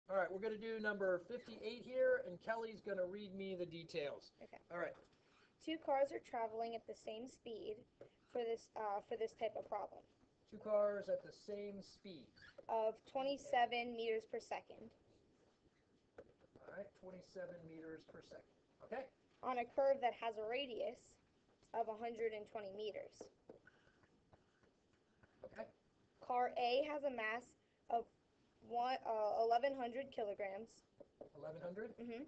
All right, we're going to do number 58 here, and Kelly's going to read me the details. Okay. All right. Two cars are traveling at the same speed for this type of problem. Two cars at the same speed. Of 27 meters per second. All right, 27 meters per second. Okay? On a curve that has a radius of 120 meters. Okay. Car A has a mass of 1,100 kilograms. 1,100? Mm-hmm.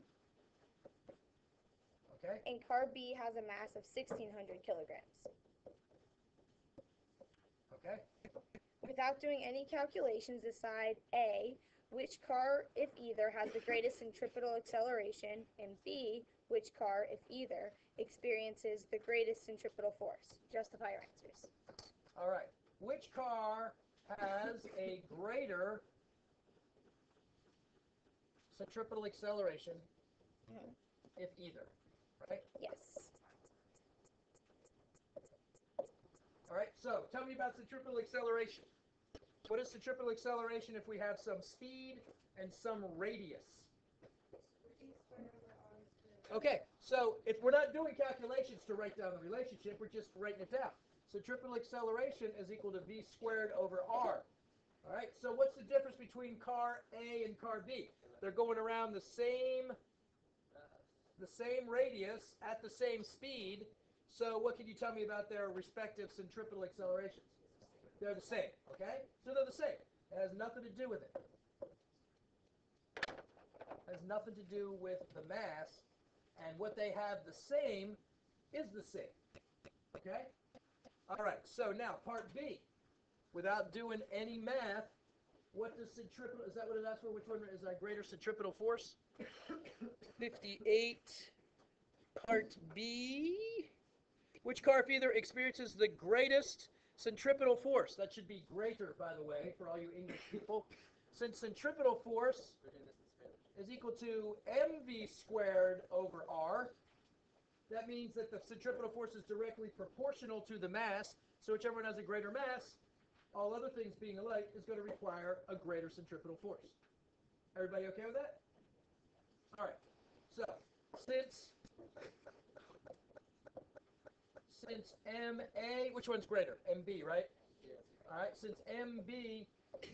Okay. And car B has a mass of 1,600 kilograms. Okay. Without doing any calculations, decide A, which car, if either, has the greatest centripetal acceleration, and B, which car, if either, experiences the greatest centripetal force. Justify your answers. All right. Which car has a greater centripetal acceleration, if either? Right? Yes. All right, so tell me about centripetal acceleration. What is centripetal acceleration if we have some speed and some radius? Okay, so if we're not doing calculations to write down the relationship, we're just writing it down. Centripetal acceleration is equal to v squared over r. All right, so what's the difference between car A and car B? They're going around the same radius at the same speed. So what can you tell me about their respective centripetal accelerations? They're the same, okay? So they're the same. It has nothing to do with it. It has nothing to do with the mass. And what they have the same is the same. Okay? All right, so now part B. Without doing any math, what does centripetal, is that what it asks for? Which one is a greater centripetal force? 58, part B. Which car, if either, experiences the greatest centripetal force? That should be greater, by the way, for all you English people. Since centripetal force is equal to mv squared over r, that means that the centripetal force is directly proportional to the mass. So whichever one has a greater mass, all other things being alike, is going to require a greater centripetal force. Everybody okay with that? All right. So since MA, which one's greater? MB, right? All right. Since MB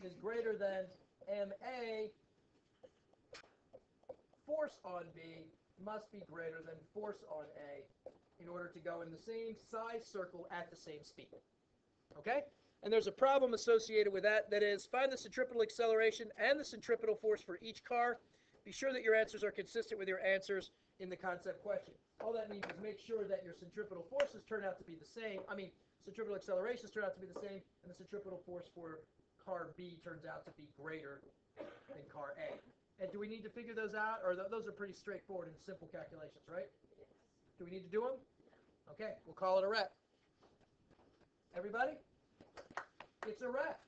is greater than MA, force on B must be greater than force on A in order to go in the same size circle at the same speed. Okay? And there's a problem associated with that. That is, find the centripetal acceleration and the centripetal force for each car. Be sure that your answers are consistent with your answers in the concept question. All that means is make sure that your centripetal forces turn out to be the same. Centripetal accelerations turn out to be the same, and the centripetal force for car B turns out to be greater than car A. And do we need to figure those out? Or those are pretty straightforward and simple calculations, right? Do we need to do them? Okay, we'll call it a wrap. Everybody? It's a wrap.